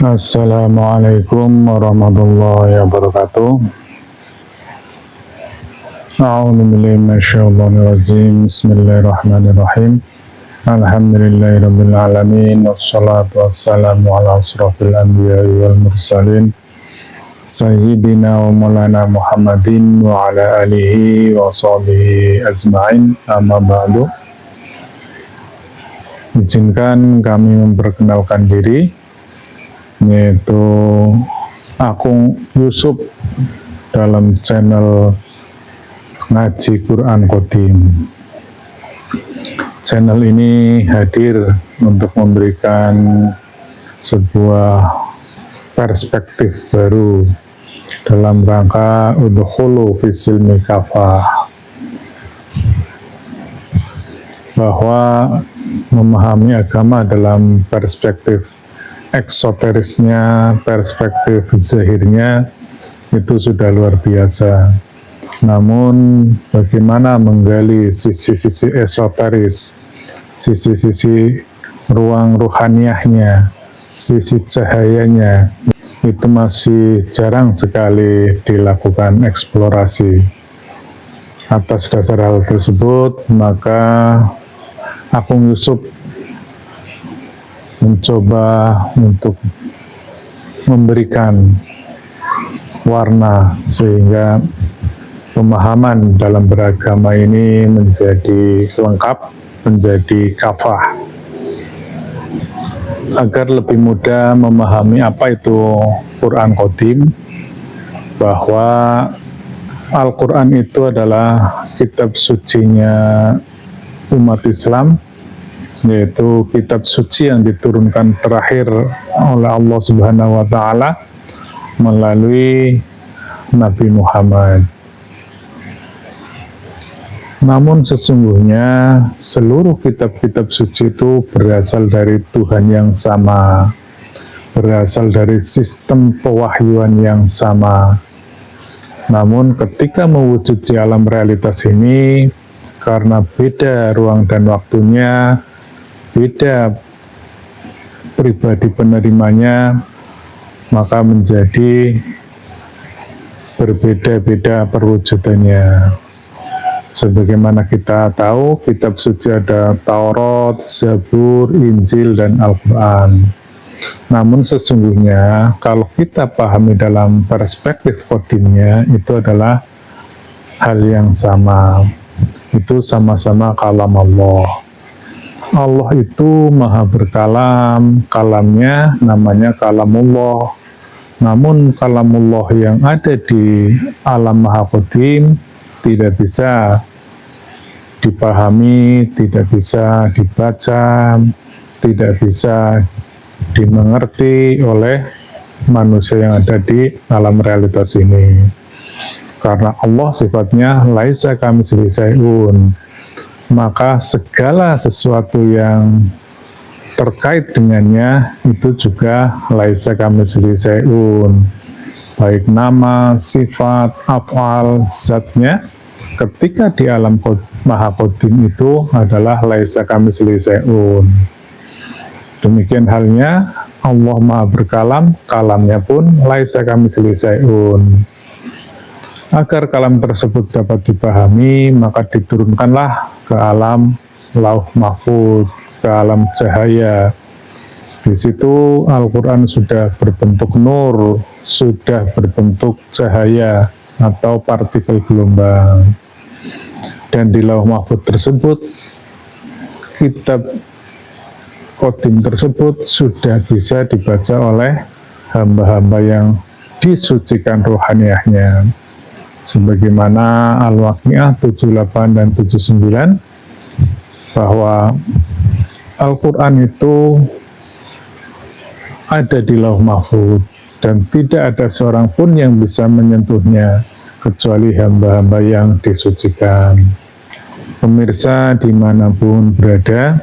Assalamualaikum warahmatullahi wabarakatuh. A'udzubillahiminasyaitonirrajim. Bismillahirrahmanirrahim. Alhamdulillahirabbil alamin wassalatu wassalamu ala asrofil anbiya'i wal mursalin sayyidina wa maulana Muhammadin wa ala alihi wa sahbihi ajma'in. Amma ba'du. Izinkan kami memperkenalkan diri, yaitu aku Yusuf dalam channel Ngaji Quran Qadim. Channel ini hadir untuk memberikan sebuah perspektif baru dalam rangka udkhulu fisilmi kafah, bahwa memahami agama dalam perspektif eksoterisnya, perspektif zahirnya itu sudah luar biasa. Namun bagaimana menggali sisi-sisi esoteris, sisi-sisi ruang ruhaniahnya, sisi cahayanya, itu masih jarang sekali dilakukan eksplorasi. Atas dasar hal tersebut, maka Akung Yusuf mencoba untuk memberikan warna sehingga pemahaman dalam beragama ini menjadi lengkap, menjadi kafah, agar lebih mudah memahami apa itu Quran Qadim, bahwa Al-Quran itu adalah kitab sucinya umat Islam, yaitu kitab suci yang diturunkan terakhir oleh Allah Subhanahu wa Ta'ala melalui Nabi Muhammad. Namun sesungguhnya seluruh kitab-kitab suci itu berasal dari Tuhan yang sama, berasal dari sistem pewahyuan yang sama. Namun ketika mewujud di alam realitas ini, karena beda ruang dan waktunya, beda pribadi penerimanya, maka menjadi berbeda-beda perwujudannya. Sebagaimana kita tahu, kitab suci ada Taurat, Zabur, Injil, dan Al-Quran. Namun sesungguhnya kalau kita pahami dalam perspektif kodimnya, itu adalah hal yang sama. Itu sama-sama kalam Allah. Allah itu maha berkalam, kalamnya namanya kalamullah. Namun kalamullah yang ada di alam maha qadim tidak bisa dipahami, tidak bisa dibaca, tidak bisa dimengerti oleh manusia yang ada di alam realitas ini. Karena Allah sifatnya laisa kamitslihi syai'un, maka segala sesuatu yang terkait dengannya itu juga laisa kamitslihi syai'un, baik nama, sifat, af'al, zatnya ketika di alam maha qadim itu adalah laisa kamitslihi syai'un. Demikian halnya Allah maha berkalam, kalamnya pun laisa kamitslihi syai'un. Agar kalam tersebut dapat dipahami, maka diturunkanlah ke alam lauh mahfuz, ke alam cahaya. Di situ Al-Quran sudah berbentuk nur, sudah berbentuk cahaya atau partikel gelombang. Dan di lauh mahfuz tersebut, kitab Qadim tersebut sudah bisa dibaca oleh hamba-hamba yang disucikan rohaniahnya. Sebagaimana Al-Waqi'ah 78 dan 79, bahwa Al-Quran itu ada di lauh mahfuz dan tidak ada seorang pun yang bisa menyentuhnya kecuali hamba-hamba yang disucikan. Pemirsa dimanapun berada,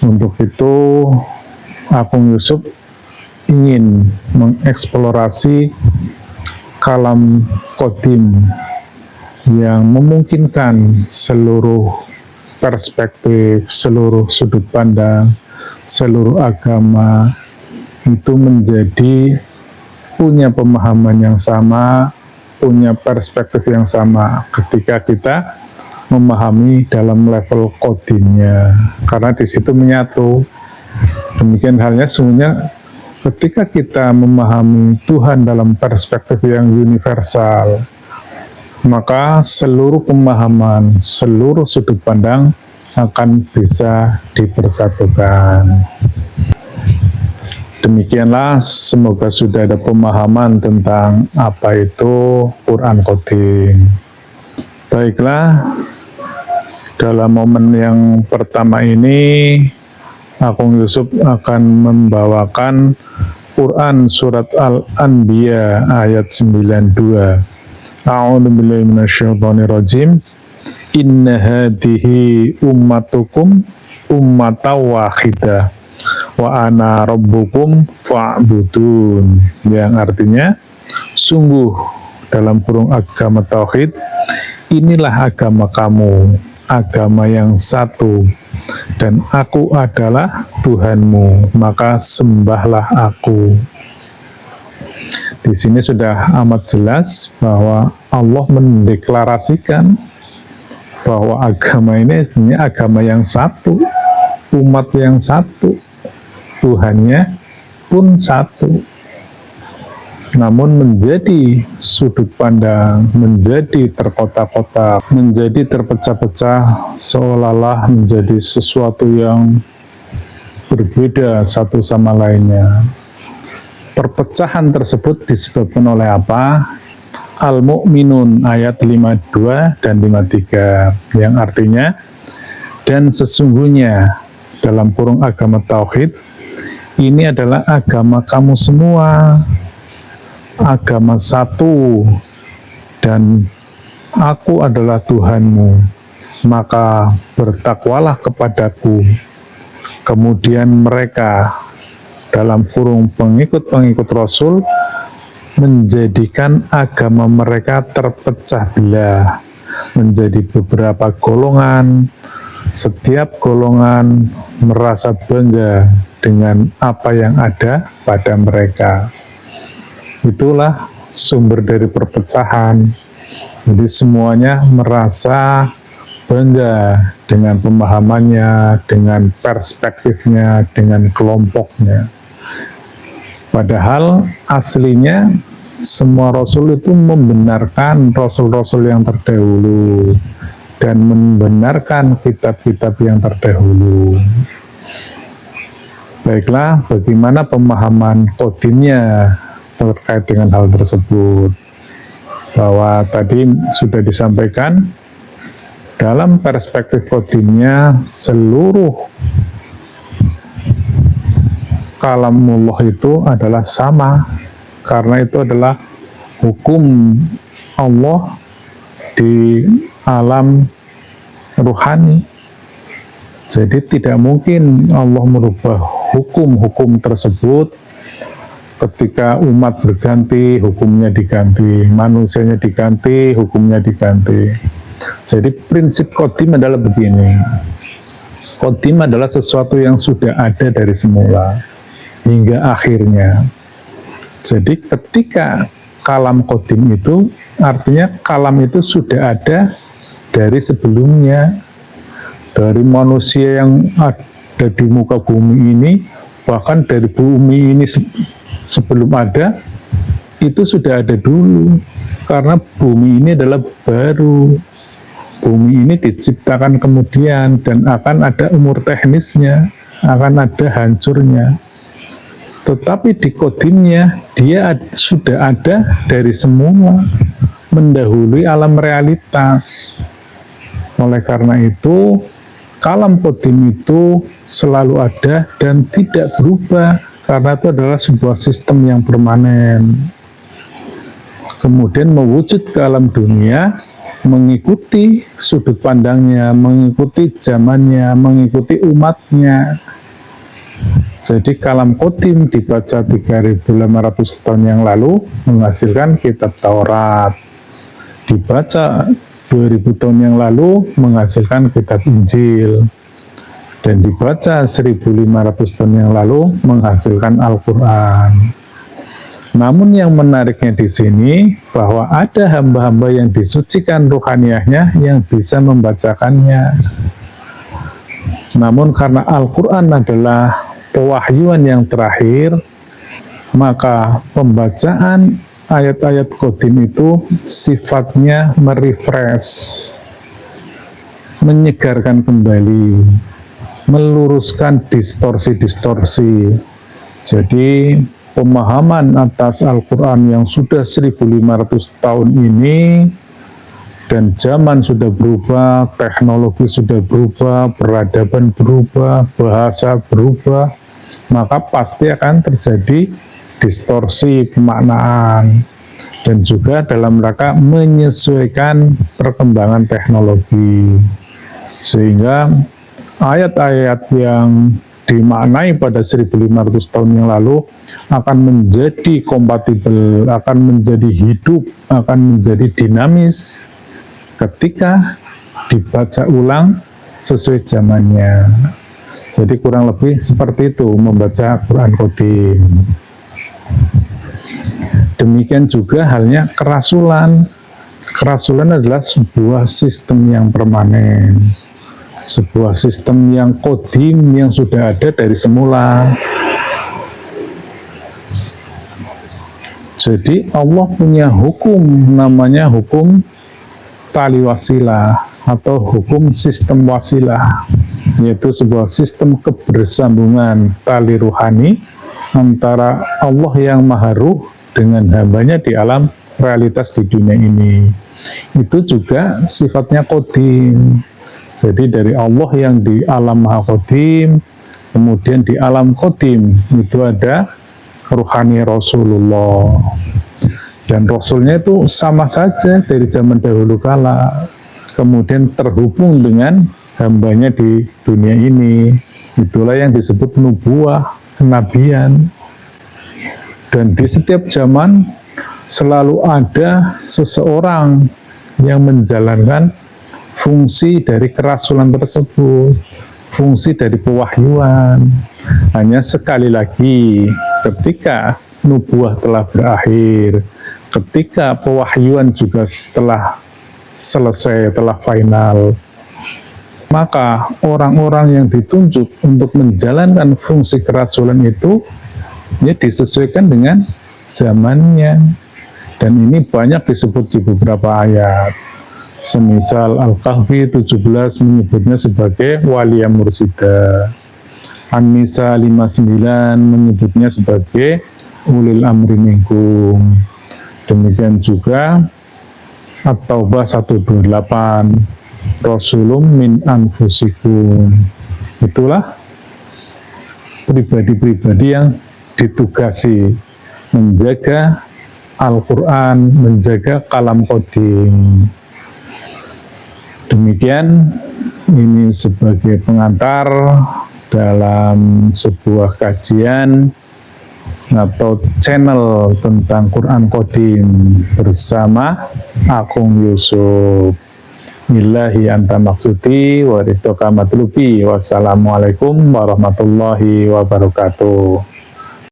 untuk itu Akung Yusuf ingin mengeksplorasi kalam qadim yang memungkinkan seluruh perspektif, seluruh sudut pandang, seluruh agama itu menjadi punya pemahaman yang sama, punya perspektif yang sama ketika kita memahami dalam level kodimnya, karena di situ menyatu. Demikian halnya sungguhnya ketika kita memahami Tuhan dalam perspektif yang universal, maka seluruh pemahaman, seluruh sudut pandang akan bisa dipersatukan. Demikianlah, semoga sudah ada pemahaman tentang apa itu Quran Qadim. Baiklah, dalam momen yang pertama ini, Akung Yusuf akan membawakan Quran Surat Al-Anbiya ayat 92. A'udzubillahi minasyaitonirrajim. Inna hadihi ummatukum ummatan wahidah wa ana rabbukum fa'budun, yang artinya sungguh dalam kurung agama tauhid, inilah agama kamu, agama yang satu, dan aku adalah Tuhanmu, maka sembahlah aku. Di sini sudah amat jelas bahwa Allah mendeklarasikan bahwa agama ini sebenarnya agama yang satu, umat yang satu, Tuhannya pun satu. Namun menjadi sudut pandang, menjadi terkotak-kotak, menjadi terpecah-pecah, seolah-olah menjadi sesuatu yang berbeda satu sama lainnya. Perpecahan tersebut disebabkan oleh apa? Al-Mu'minun ayat 52 dan 53, yang artinya, dan sesungguhnya dalam kurung agama tauhid, ini adalah agama kamu semua, agama satu, dan aku adalah Tuhanmu, maka bertakwalah kepadaku. Kemudian mereka dalam kurung pengikut-pengikut Rasul menjadikan agama mereka terpecah belah menjadi beberapa golongan. Setiap golongan merasa bangga dengan apa yang ada pada mereka. Itulah sumber dari perpecahan. Jadi semuanya merasa bangga dengan pemahamannya, dengan perspektifnya, dengan kelompoknya. Padahal aslinya semua Rasul itu membenarkan Rasul-Rasul yang terdahulu dan membenarkan kitab-kitab yang terdahulu. Baiklah, bagaimana pemahaman kodimnya terkait dengan hal tersebut? Bahwa tadi sudah disampaikan, dalam perspektif kodimnya seluruh kalamullah itu adalah sama, karena itu adalah hukum Allah di alam ruhani. Jadi tidak mungkin Allah merubah hukum-hukum tersebut. Ketika umat berganti, hukumnya diganti, manusianya diganti, hukumnya diganti. Jadi prinsip kodim adalah begini. Kodim adalah sesuatu yang sudah ada dari semula hingga akhirnya. Jadi ketika kalam kodim itu, artinya kalam itu sudah ada dari sebelumnya, dari manusia yang ada di muka bumi ini, bahkan dari bumi ini sebelum ada, itu sudah ada dulu, karena bumi ini adalah baru. Bumi ini diciptakan kemudian dan akan ada umur teknisnya, akan ada hancurnya. Tetapi di kodimnya dia sudah ada dari semula, mendahului alam realitas. Oleh karena itu, kalam kodim itu selalu ada dan tidak berubah, karena itu adalah sebuah sistem yang permanen. Kemudian mewujud ke alam dunia, mengikuti sudut pandangnya, mengikuti zamannya, mengikuti umatnya. Jadi kalam kodim dibaca 3.500 tahun yang lalu menghasilkan kitab Taurat. Dibaca 2000 tahun yang lalu menghasilkan kitab Injil. dan dibaca 1500 tahun yang lalu menghasilkan Al-Quran. Namun yang menariknya di sini bahwa ada hamba-hamba yang disucikan ruhaniyahnya yang bisa membacakannya. Namun karena Al-Quran adalah pewahyuan yang terakhir, maka pembacaan ayat-ayat qadim itu sifatnya merefresh, menyegarkan kembali, meluruskan distorsi-distorsi. Jadi pemahaman atas Al-Quran yang sudah 1500 tahun ini, dan zaman sudah berubah, teknologi sudah berubah, peradaban berubah, bahasa berubah, maka pasti akan terjadi distorsi pemaknaan, dan juga dalam rangka menyesuaikan perkembangan teknologi, sehingga ayat-ayat yang dimaknai pada 1500 tahun yang lalu akan menjadi kompatibel, akan menjadi hidup, akan menjadi dinamis ketika dibaca ulang sesuai zamannya. Jadi kurang lebih seperti itu membaca Quran Qadim. Demikian juga halnya kerasulan. Kerasulan adalah sebuah sistem yang permanen, sebuah sistem yang qadim yang sudah ada dari semula. Jadi Allah punya hukum, namanya hukum tali wasilah atau hukum sistem wasilah, yaitu sebuah sistem kebersambungan tali ruhani antara Allah yang maha ruh dengan hambanya di alam realitas di dunia ini. Itu juga sifatnya qadim. Jadi dari Allah yang di alam maha qadim, kemudian di alam qadim itu ada ruhani Rasulullah. Dan Rasulnya itu sama saja dari zaman dahulu kala, kemudian terhubung dengan hambanya di dunia ini. Itulah yang disebut nubuah, kenabian. Dan di setiap zaman selalu ada seseorang yang menjalankan fungsi dari kerasulan tersebut, fungsi dari pewahyuan. Hanya sekali lagi, ketika nubuah telah berakhir, ketika pewahyuan juga telah selesai, telah final, maka orang-orang yang ditunjuk untuk menjalankan fungsi kerasulan itu ya disesuaikan dengan zamannya. Dan ini banyak disebut di beberapa ayat. Semisal Al-Kahfi 17 menyebutnya sebagai Waliyah Mursyida. An-Nisa 59 menyebutnya sebagai Ulil Amri Minkum. Demikian juga At-Taubah 128 Rasulum min anfusikum. Itulah pribadi-pribadi yang ditugasi menjaga Al-Quran, menjaga kalam qadim. Demikian, ini sebagai pengantar dalam sebuah kajian atau channel tentang Quran Qadim bersama Akung Yusuf. Ilahi anta maksudi wa ridhoka matlubi. Wassalamualaikum warahmatullahi wabarakatuh.